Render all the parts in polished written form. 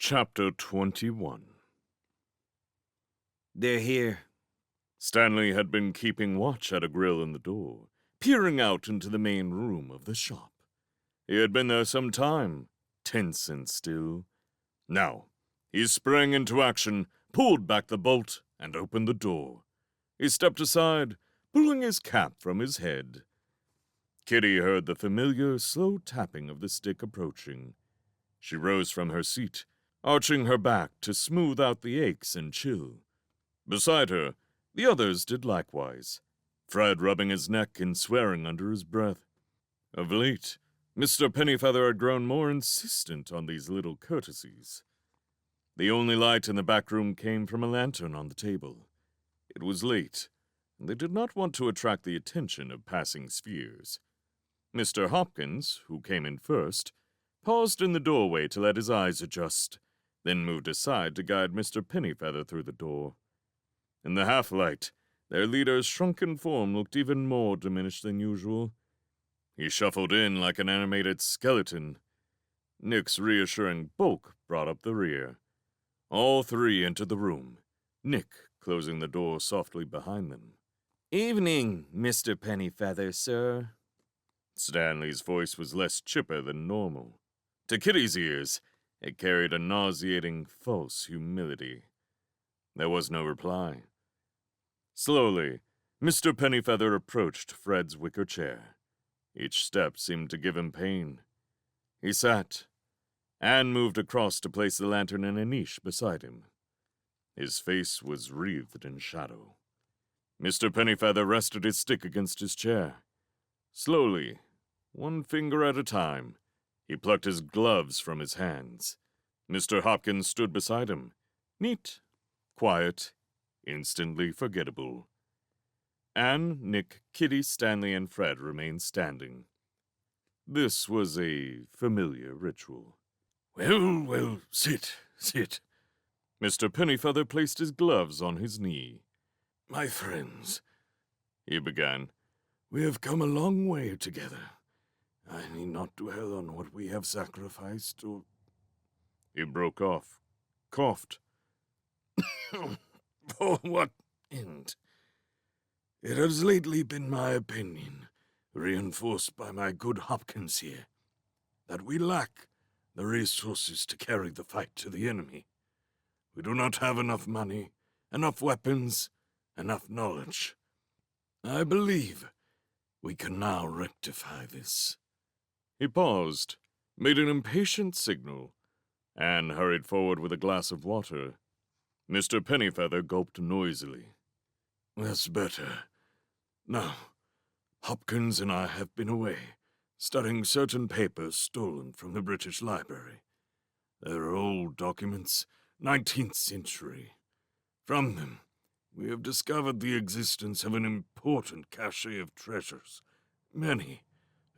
Chapter 21. They're here. Stanley had been keeping watch at a grill in the door, peering out into the main room of the shop. He had been there some time, tense and still. Now, he sprang into action, pulled back the bolt, and opened the door. He stepped aside, pulling his cap from his head. Kitty heard the familiar, slow tapping of the stick approaching. She rose from her seat, arching her back to smooth out the aches and chill. Beside her, the others did likewise, Fred rubbing his neck and swearing under his breath. Of late, Mr. Pennyfeather had grown more insistent on these little courtesies. The only light in the back room came from a lantern on the table. It was late, and they did not want to attract the attention of passing spheres. Mr. Hopkins, who came in first, paused in the doorway to let his eyes adjust, then moved aside to guide Mr. Pennyfeather through the door. In the half-light, their leader's shrunken form looked even more diminished than usual. He shuffled in like an animated skeleton. Nick's reassuring bulk brought up the rear. All three entered the room, Nick closing the door softly behind them. Evening, Mr. Pennyfeather, sir. Stanley's voice was less chipper than normal. To Kitty's ears, it carried a nauseating, false humility. There was no reply. Slowly, Mr. Pennyfeather approached Fred's wicker chair. Each step seemed to give him pain. He sat. Anne moved across to place the lantern in a niche beside him. His face was wreathed in shadow. Mr. Pennyfeather rested his stick against his chair. Slowly, one finger at a time, he plucked his gloves from his hands. Mr. Hopkins stood beside him, neat, quiet, instantly forgettable. Anne, Nick, Kitty, Stanley, and Fred remained standing. This was a familiar ritual. Well, sit. Mr. Pennyfeather placed his gloves on his knee. My friends, He began. we have come a long way together. I need not dwell on what we have sacrificed or... He broke off, coughed. For what end? It has lately been my opinion, reinforced by my good Hopkins here, that we lack the resources to carry the fight to the enemy. We do not have enough money, enough weapons, enough knowledge. I believe we can now rectify this. He paused, made an impatient signal. Anne hurried forward with a glass of water. Mr. Pennyfeather gulped noisily. That's better. Now, Hopkins and I have been away, studying certain papers stolen from the British Library. They're old documents, 19th century. From them, we have discovered the existence of an important cache of treasures, many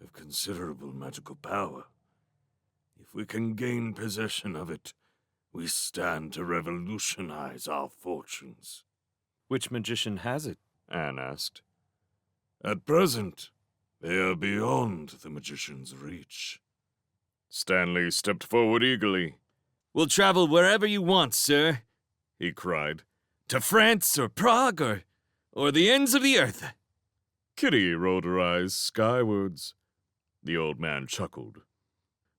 of considerable magical power. If we can gain possession of it, we stand to revolutionize our fortunes. Which magician has it? Anne asked. At present, they are beyond the magician's reach. Stanley stepped forward eagerly. We'll travel wherever you want, sir, He cried. to France or Prague or the ends of the earth. Kitty rolled her eyes skywards. The old man chuckled.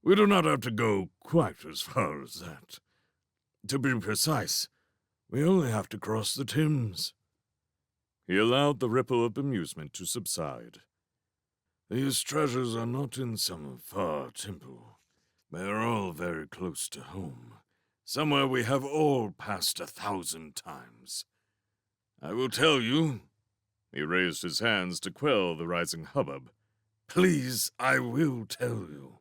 We do not have to go quite as far as that. To be precise, we only have to cross the Thames. He allowed the ripple of amusement to subside. These treasures are not in some far temple. They are all very close to home, somewhere we have all passed 1,000 times. I will tell you. He raised his hands to quell the rising hubbub. Please, I will tell you.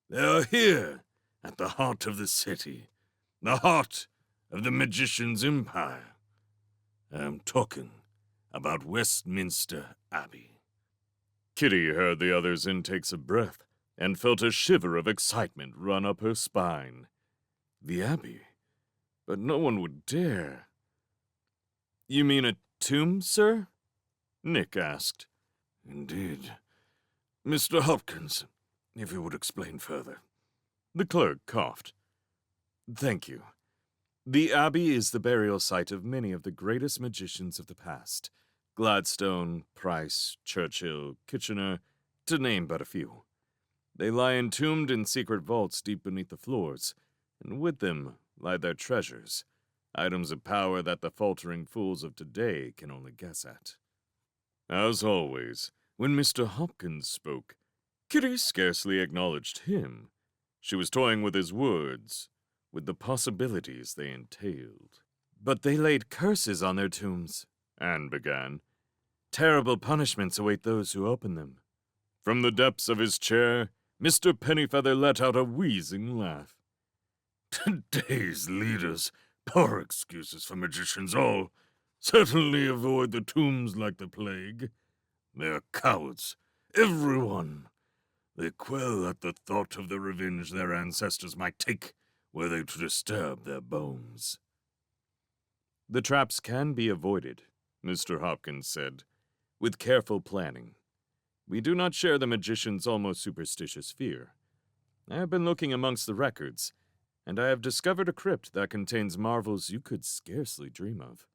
They are here, at the heart of the city, the heart of the magician's empire. I am talking about Westminster Abbey. Kitty heard the other's intakes of breath and felt a shiver of excitement run up her spine. The Abbey? But no one would dare. You mean a tomb, sir? Nick asked. Indeed. Mr. Hopkins, if you would explain further. The clerk coughed. Thank you. The Abbey is the burial site of many of the greatest magicians of the past. Gladstone, Price, Churchill, Kitchener, to name but a few. They lie entombed in secret vaults deep beneath the floors, and with them lie their treasures, items of power that the faltering fools of today can only guess at. As always, when Mr. Hopkins spoke, Kitty scarcely acknowledged him. She was toying with his words, with the possibilities they entailed. But they laid curses on their tombs, Anne began. Terrible punishments await those who open them. From the depths of his chair, Mr. Pennyfeather let out a wheezing laugh. Today's leaders, poor excuses for magicians all, certainly avoid the tombs like the plague. They're cowards, everyone. They quail at the thought of the revenge their ancestors might take were they to disturb their bones. The traps can be avoided, Mr. Hopkins said, with careful planning. We do not share the magician's almost superstitious fear. I have been looking amongst the records, and I have discovered a crypt that contains marvels you could scarcely dream of.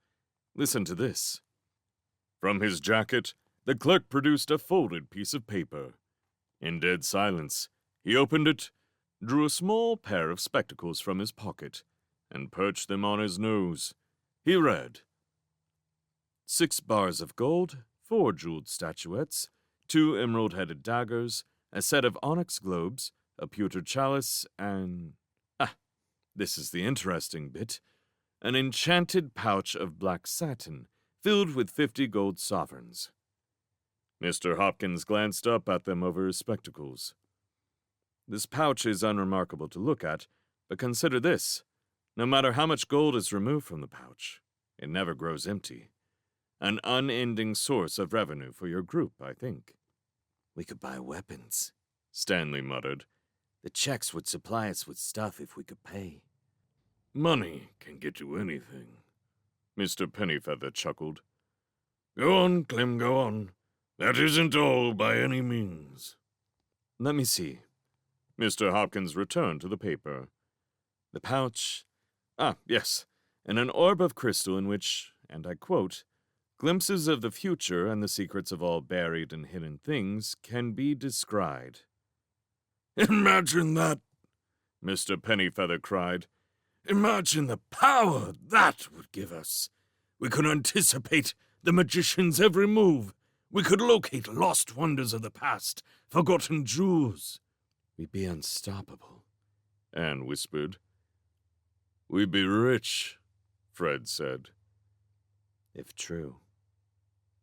Listen to this. From his jacket, the clerk produced a folded piece of paper. In dead silence, he opened it, drew a small pair of spectacles from his pocket, and perched them on his nose. He read, 6 bars of gold, 4 jeweled statuettes, 2 emerald-headed daggers, a set of onyx globes, a pewter chalice, and... this is the interesting bit. An enchanted pouch of black satin, filled with 50 gold sovereigns. Mr. Hopkins glanced up at them over his spectacles. This pouch is unremarkable to look at, but consider this. No matter how much gold is removed from the pouch, it never grows empty. An unending source of revenue for your group, I think. We could buy weapons, Stanley muttered. The checks would supply us with stuff if we could pay. Money can get you anything, Mr. Pennyfeather chuckled. Go on, Clem, go on. That isn't all by any means. Let me see. Mr. Hopkins returned to the paper. The pouch... yes, and an orb of crystal in which, and I quote, glimpses of the future and the secrets of all buried and hidden things can be descried. Imagine that, Mr. Pennyfeather cried. Imagine the power that would give us. We could anticipate the magician's every move. We could locate lost wonders of the past, forgotten jewels. We'd be unstoppable, Anne whispered. We'd be rich, Fred said. If true,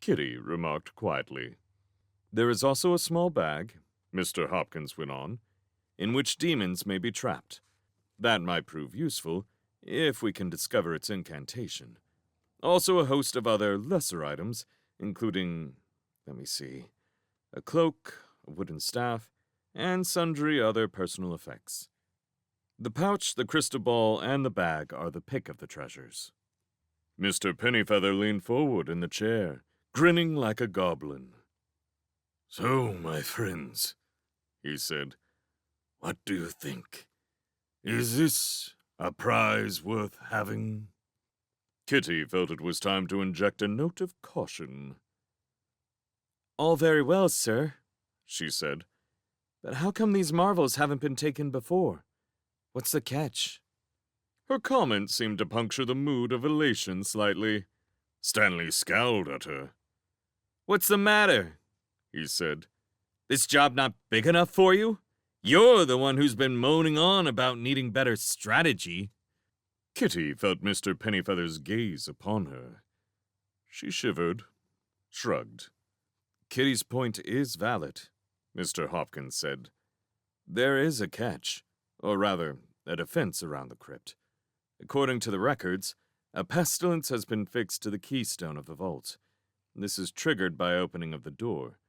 Kitty remarked quietly. There is also a small bag, Mr. Hopkins went on, in which demons may be trapped. That might prove useful, if we can discover its incantation. Also a host of other lesser items, including, let me see, a cloak, a wooden staff, and sundry other personal effects. The pouch, the crystal ball, and the bag are the pick of the treasures. Mr. Pennyfeather leaned forward in the chair, grinning like a goblin. So, my friends, he said, what do you think? Is this a prize worth having? Kitty felt it was time to inject a note of caution. All very well, sir, she said. But how come these marvels haven't been taken before? What's the catch? Her comment seemed to puncture the mood of elation slightly. Stanley scowled at her. What's the matter? He said. This job not big enough for you? You're the one who's been moaning on about needing better strategy. Kitty felt Mr. Pennyfeather's gaze upon her. She shivered, shrugged. Kitty's point is valid, Mr. Hopkins said. There is a catch, or rather, a defense around the crypt. According to the records, a pestilence has been fixed to the keystone of the vault. This is triggered by opening of the door.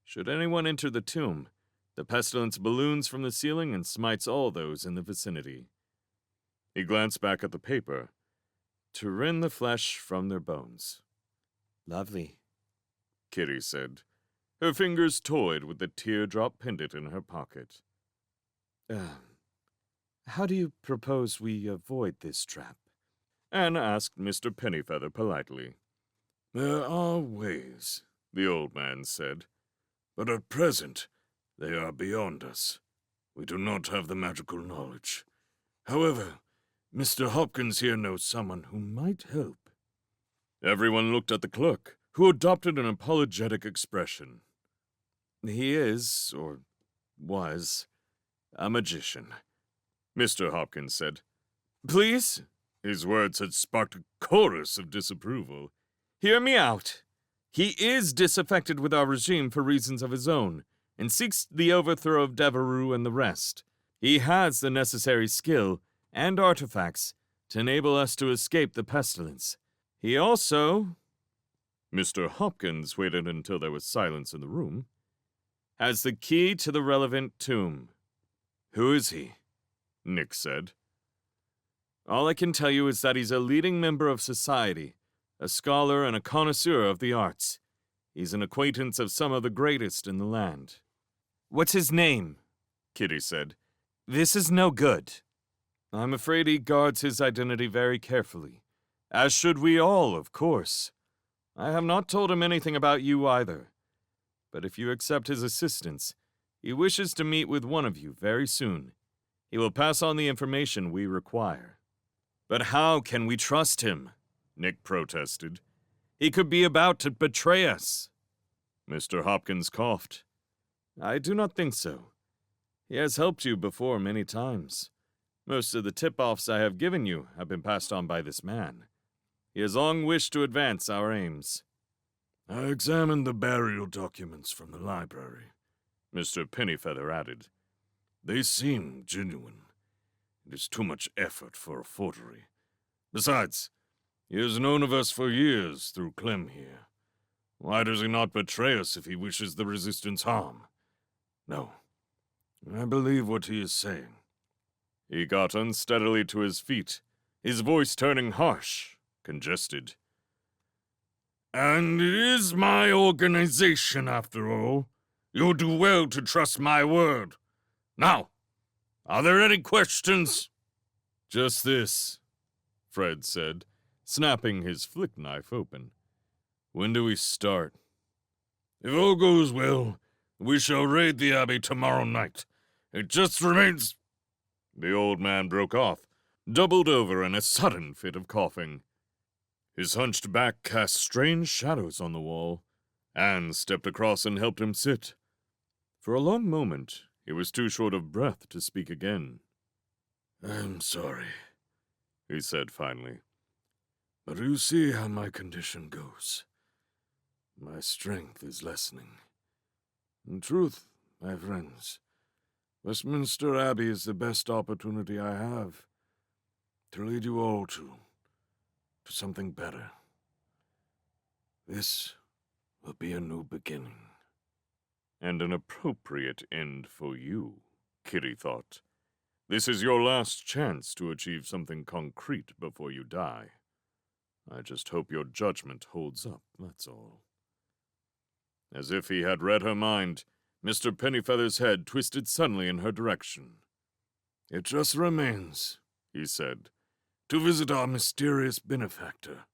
Should anyone enter the tomb, the pestilence balloons from the ceiling and smites all those in the vicinity. He glanced back at the paper. To rend the flesh from their bones. Lovely, Kitty said. Her fingers toyed with the teardrop pendant in her pocket. How do you propose we avoid this trap? Anne asked Mr. Pennyfeather politely. There are ways, the old man said, but at present they are beyond us. We do not have the magical knowledge. However, Mr. Hopkins here knows someone who might help. Everyone looked at the clerk, who adopted an apologetic expression. He is, or was, a magician, Mr. Hopkins said. Please? His words had sparked a chorus of disapproval. Hear me out. He is disaffected with our regime for reasons of his own, and seeks the overthrow of Devereux and the rest. He has the necessary skill and artifacts to enable us to escape the pestilence. He also... Mr. Hopkins waited until there was silence in the room. Has the key to the relevant tomb. Who is he? Nick said. All I can tell you is that he's a leading member of society, a scholar and a connoisseur of the arts. He's an acquaintance of some of the greatest in the land. What's his name? Kitty said. This is no good. I'm afraid he guards his identity very carefully. As should we all, of course. I have not told him anything about you either. But if you accept his assistance, he wishes to meet with one of you very soon. He will pass on the information we require. But how can we trust him? Nick protested. He could be about to betray us. Mr. Hopkins coughed. I do not think so. He has helped you before many times. Most of the tip-offs I have given you have been passed on by this man. He has long wished to advance our aims. I examined the burial documents from the library, Mr. Pennyfeather added. They seem genuine. It is too much effort for a forgery. Besides, he has known of us for years through Clem here. Why does he not betray us if he wishes the Resistance harm? No, I believe what he is saying. He got unsteadily to his feet, his voice turning harsh, congested. And it is my organization, after all. You'll do well to trust my word. Now, are there any questions? Just this, Fred said, snapping his flick knife open. When do we start? If all goes well, we shall raid the Abbey tomorrow night. It just remains... The old man broke off, doubled over in a sudden fit of coughing. His hunched back cast strange shadows on the wall. Anne stepped across and helped him sit. For a long moment, he was too short of breath to speak again. I'm sorry, he said finally. But you see how my condition goes. My strength is lessening. In truth, my friends, Westminster Abbey is the best opportunity I have to lead you all to something better. This will be a new beginning. And an appropriate end for you, Kitty thought. This is your last chance to achieve something concrete before you die. I just hope your judgment holds up, that's all. As if he had read her mind, Mr. Pennyfeather's head twisted suddenly in her direction. It just remains, he said, to visit our mysterious benefactor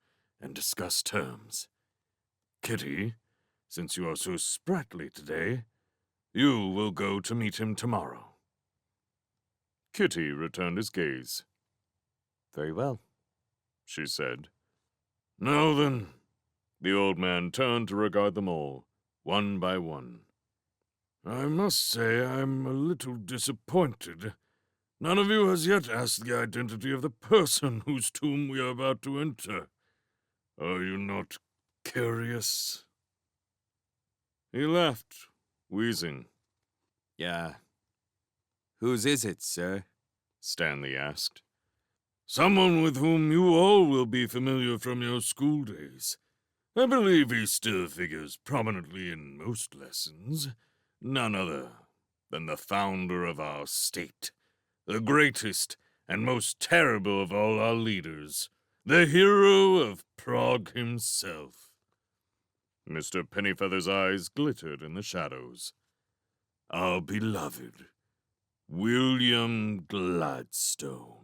and discuss terms. Kitty, since you are so sprightly today, you will go to meet him tomorrow. Kitty returned his gaze. Very well, she said. Now then, the old man turned to regard them all, one by one. I must say I'm a little disappointed. None of you has yet asked the identity of the person whose tomb we are about to enter. Are you not curious? He laughed, wheezing. Yeah. Whose is it, sir? Stanley asked. Someone with whom you all will be familiar from your school days. I believe he still figures prominently in most lessons. None other than the founder of our state, the greatest and most terrible of all our leaders, the hero of Prague himself. Mr. Pennyfeather's eyes glittered in the shadows. Our beloved William Gladstone.